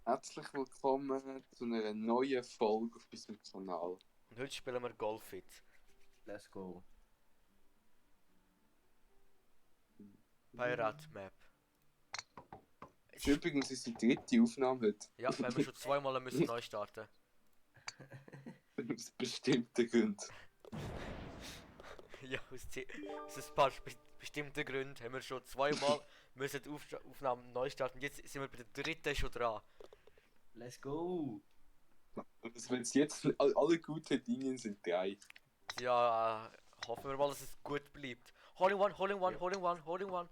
Herzlich willkommen zu einer neuen Folge auf unserem Kanal. Und heute spielen wir Golfit. Let's go. Bei Radmap. Das ist übrigens unsere dritte Aufnahme heute. Ja, weil wir schon zweimal müssen neu starten. Aus bestimmten Gründen. Ja, aus ein paar bestimmten Gründen haben wir schon zweimal müssen die Aufnahmen neu starten. Jetzt sind wir bei der dritten schon dran. Let's go. Also wenn es jetzt alle guten Dinge sind drei. Ja, hoffen wir mal, dass es gut bleibt. Hole in one, hole in one, Ja. hole in one, hole in one.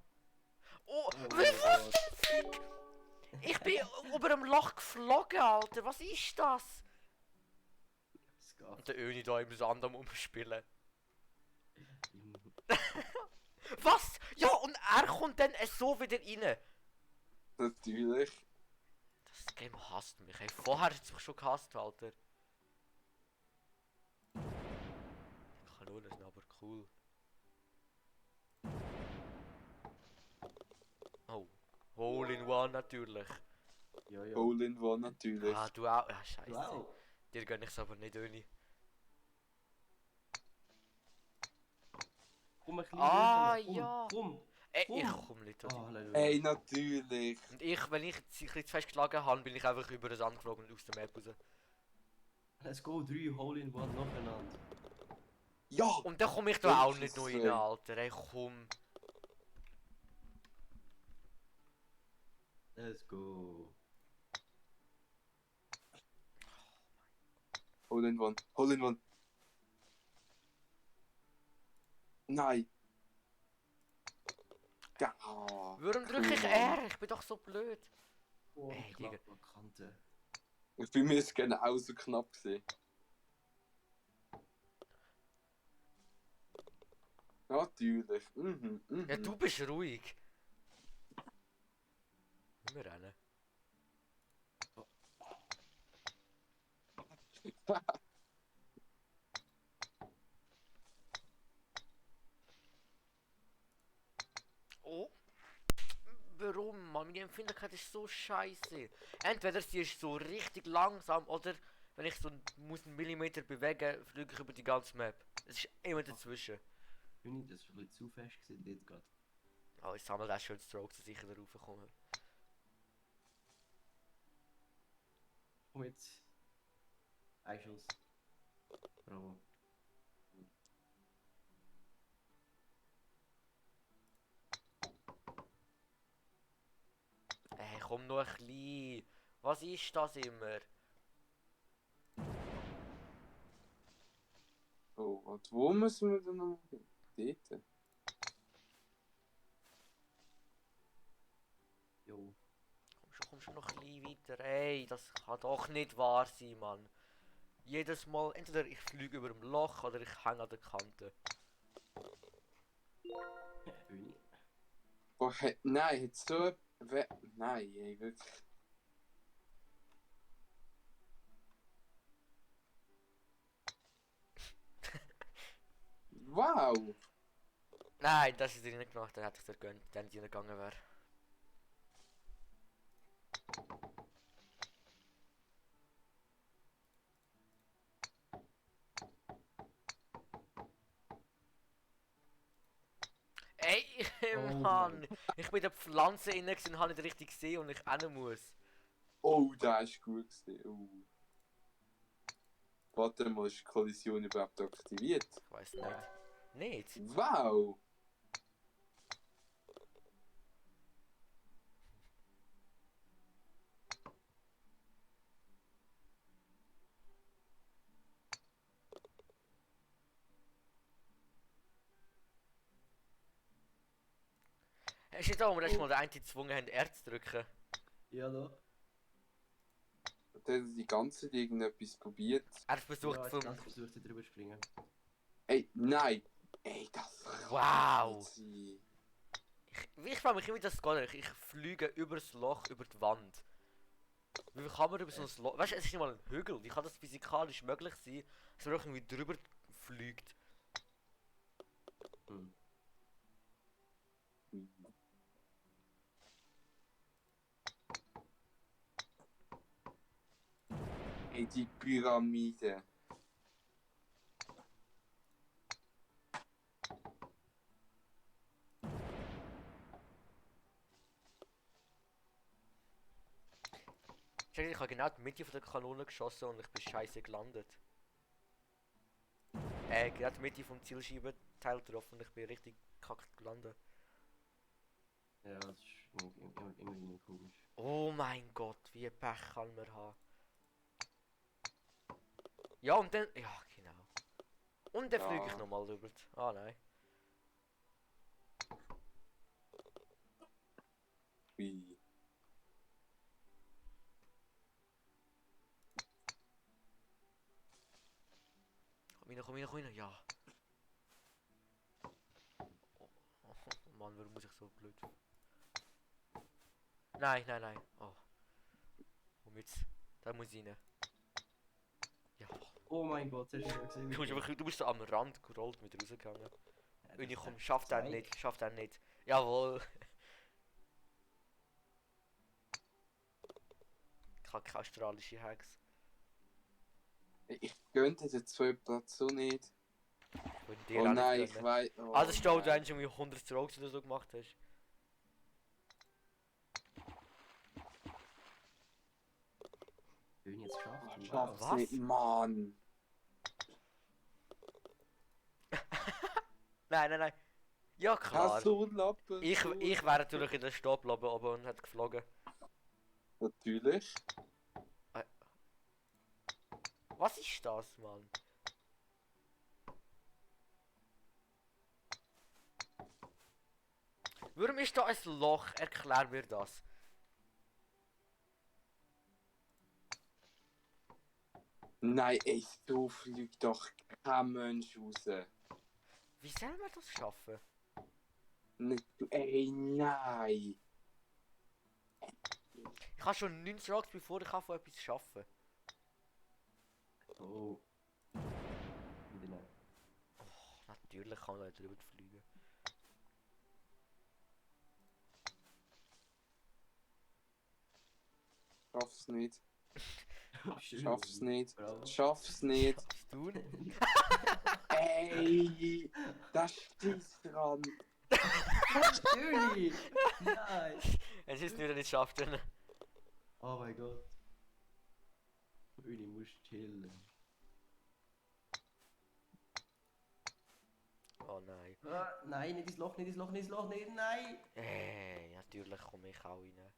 Oh, Oh wie mein was Gott. der Fick? Ich bin über dem Loch geflogen, Alter. Was ist das? Es Und geht. der Öni da im Sand am Umspielen. Im- Was? Ja, und er kommt dann so wieder rein. Natürlich. Das Game hasst mich. Hey, vorher hat es mich schon gehasst, Alter. Kanonen sind aber cool. Oh. Hole in one natürlich. Ja, ja. Hole in one natürlich. Ah, du auch. Ah, scheiße. Wow. Dir gönn ich's aber nicht, Öni. Komm ein bisschen Ah, höher. Komm, ja. Komm. Ey, Komm. ich komm nicht Oh, durch. Halleluja. Ey, natürlich. Und ich, wenn ich jetzt ein bisschen zu fest geschlagen habe, bin ich einfach über den Sand geflogen und aus der Map raus. Let's go. 3 Hole in One nacheinander. Ja! Und dann komme ich da Ja, auch das nicht noch ist rein, so. Alter. Ey, komm. Let's go. Hole in one. Hole in one. Nein. Ja. Warum drücke ich Mann. R? Ich bin doch so blöd. Oh, Ey, Digga. knapp an Kante. Bei mir ist es genau so knapp gewesen. Natürlich. Ja, du bist ruhig. Wir rennen. Oh. Warum, Mann? Meine Empfindlichkeit ist so scheiße. Entweder sie ist so richtig langsam oder wenn ich so muss einen Millimeter bewegen, fliege ich über die ganze Map. Es ist immer dazwischen. Juni, das war ein bisschen zu fest gewesen, dort gerade. Oh, ich sammle auch schön Strokes, dass ich da raufkomme. Komm jetzt. Ein Schuss. Bravo. Ey, komm noch ein bisschen. Was ist das immer? Oh, und wo müssen wir denn noch hin? Dort? Jo. Komm schon noch ein bisschen weiter. Ey, das kann doch nicht wahr sein, Mann. Jedes Mal, entweder ich fliege über dem Loch oder ich hänge an der Kante. Juni. Boah, nein, hat so... Nein, ey, wirklich. Wow! Nein, das ist dir nicht gemacht, dann hätte ich dir gönnt, wenn die nicht gegangen wäre. Ey, Oh Mann! mein Ich bin in der Pflanze innen und habe nicht richtig gesehen und ich rennen muss. Oh, da ist gut gewesen. Oh. Warte mal, ist die Kollision überhaupt aktiviert? Ich weiß nicht. Nicht? Wow! Hast du nicht auch Oh. mal den einen gezwungen haben, R zu drücken? Ja, da. Der hat die ganze Zeit irgendetwas probiert. Er hat versucht Ja, vom... ganz versucht, hier drüber zu springen. Ey, nein! Ey, das kann Wow. nicht sein. Ich frage mich immer, wie das geht. Ich fliege über das Loch, über die Wand. Wie kann man über so ein Loch... Weißt du, es ist nicht mal ein Hügel. Wie kann das physikalisch möglich sein, dass man auch irgendwie drüber fliegt? Hm. in die Pyramide. Ich habe genau die Mitte von der Kanone geschossen und ich bin scheiße gelandet. Genau die Mitte vom Zielscheibenteil getroffen und ich bin richtig kackt gelandet. Ja, das ist irgendwie komisch. Oh mein Gott, wie Pech kann man haben. Ja, und dann. Ja, genau. Und dann fliege ich Ja. nochmal rüber. Ah nein. Wie? Komm rein, ja. Oh, Mann, warum muss ich so blöd? Nein. Oh. Womit? Da muss ich rein. Ja. Oh mein Gott, hast du schon gesehen? Du bist so am Rand gerollt mit rausgegangen. Ja, Und ich das komm, ist schafft er Zweig. nicht. Jawohl. Ich habe keine australische Hacks. Ich gönnte den 2 Platz so nicht. Ich würde dir Oh auch nicht nein, ich gönnen. weiß. Oh, Also stell du nein. irgendwie 100 Strokes oder so gemacht hast. Schön jetzt geschafft. Wow. Schaff's Was? nicht, Mann. Nein. Ja klar. Hast du Lappen? Ich wäre natürlich in der Stopplaube oben und hätte geflogen. Natürlich. Was ist das, Mann? Warum ist da ein Loch? Erklär mir das. Nein, ey, so fliegt doch kein Mensch raus. Wie soll man das schaffen? Nicht, ey, nein. Ich habe schon 9 Strokes, bevor ich von etwas schaffen. Oh. Nein. Natürlich kann man da drüber fliegen. Schaff's nicht. Schön. Schaff's nicht. Bravo. Schaff's nicht. Schaffst du? Ey, das steht dran. Natürlich! Nein! Es ist wieder nicht schafft. Oh mein Gott. Öli, musst chillen. Oh nein. Ah, nein, nicht ins Loch, nicht ins Loch, nicht ins Loch, nicht, nein! Natürlich komme ich auch rein.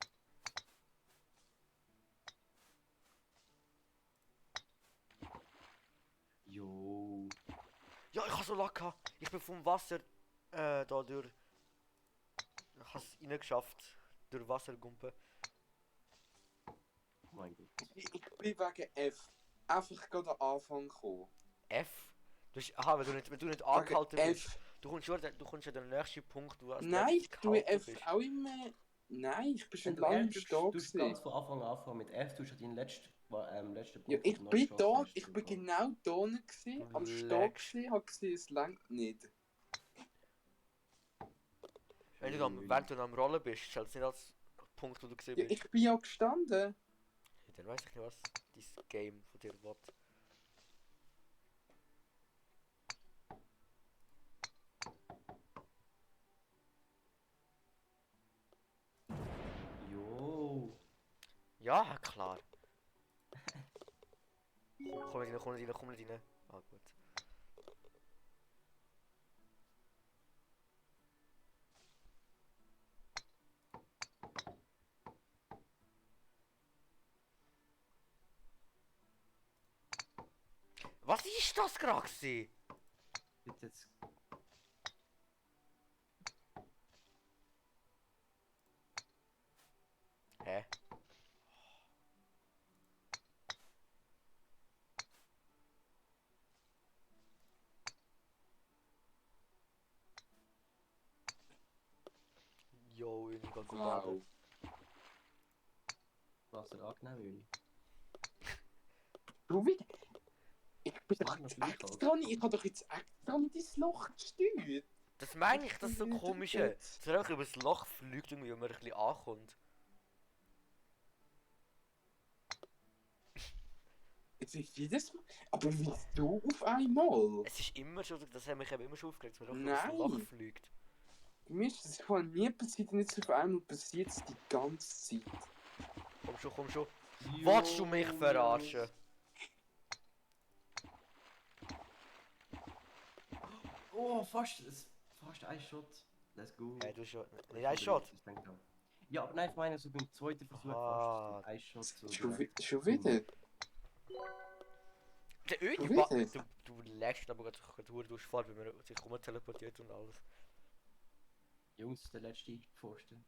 Jo. Ja, ich habe so Lack gehabt. Ich bin vom Wasser da durch. Ich habe es reingeschafft. Durch Wassergumpen. Oh mein Gott. Ich bin wegen F einfach gerade am Anfang gekommen. F? Aha, wenn du nicht Wegen angehalten bist. F. Du kommst an den nächsten Punkt, wo du als Nein, ich letztes tue gehalten F bist. auch immer. Nein, ich bin schon Wenn du lange R im drückst, Start tust du ganz gewesen. von Anfang an anfangen mit F, tust du deinen letzten Punkt. Ja, ich den du noch bin geschossen da, hast, ich bin drücken. genau da gewesen, Du am Start lagst. gewesen, hab gesehen, es langt nicht. Wenn du am Rollen bist, zählt es nicht als Punkt, wo du gesehen Ja, bist. ich bin ja gestanden. Dann weiß ich nicht, was dieses Game von dir will. Jo. Ja, klar. Komm nicht rein. Ah, gut. Was ist das gerade gewesen? Bitte jetzt. Hä? Jo, ich kann so laden. Wow. Wasser angenehm, Öli. Du wieder. Ich bin Ja, doch jetzt natürlich extra nicht. Ich hab doch jetzt extra nicht ins Loch gesteuert. Das meine ich, das ist so Wieder komisch. jetzt. Dass er einfach über das Loch fliegt, irgendwie, wenn man ein bisschen ankommt. Es ist jedes Mal. Aber wieso auf einmal? Es ist immer schon, das hat mich eben immer schon aufgeregt, dass man Nein. doch aus dem Loch fliegt. Mir ist das vorher nie passiert und jetzt auf einmal passiert es die ganze Zeit. Komm schon, komm schon. Wolltest du mich verarschen? Oh, fast ein Shot. Let's go. Hey, du schon. Nicht ein Shot. Ja, aber nein, ich meine, so beim zweiten Versuch Ah. fast ein Shot. So Schon direkt. wieder? Der Ödi, Schon wieder? du lägst aber gerade durchfahren, wenn man sich rumteleportiert und alles. Jungs, der letzte Pfosten.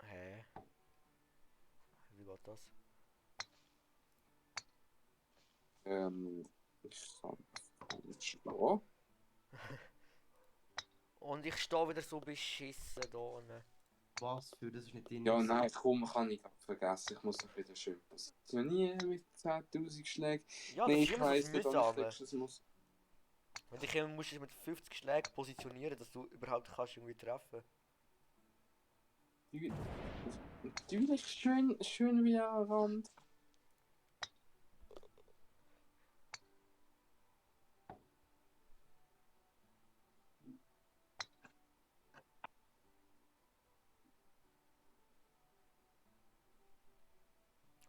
Hä? Wie geht das? Ich kann nicht schlafen. Und ich stehe wieder so beschissen da unten. Was für, das ist nicht drin. Ja, nein, komm, kann ich grad vergessen. Ich muss noch wieder schön positionieren mit 10.000 Schlägen. Ja, Nee, das ich ist immer weiss so nicht, mühsam. wann ich das muss. Und ich musst dich mit 50 Schlägen positionieren, dass du überhaupt kannst irgendwie treffen. Natürlich schön wieder am Rand.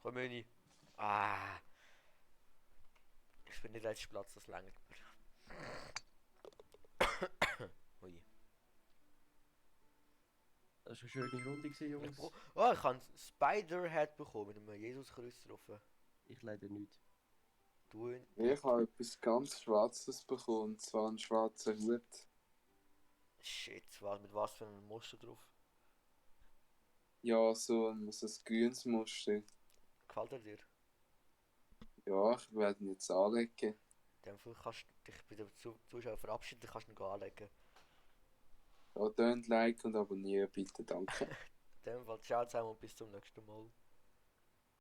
Komm, Möni. Ah. Ich bin nicht letzter Platz, das langt mir. Ui. Das war eine schöne Runde, gewesen, Jungs. Oh, ich habe Spider-Head bekommen mit einem Jesus-Kreuz drauf. Ich leider nicht. Du Ich habe etwas ganz Schwarzes bekommen, und zwar einen schwarzen Hut. Shit, mit was für einem Muster drauf? Ja, so ein grünes Muster. Gefällt er dir? Ja, ich werde ihn jetzt anlegen. In dem Fall kannst du dich bei den Zuschauern verabschieden, dann kannst du ihn anlegen. Ja, dann like und abonnieren bitte, danke. In dem Fall, ciao zusammen und bis zum nächsten Mal.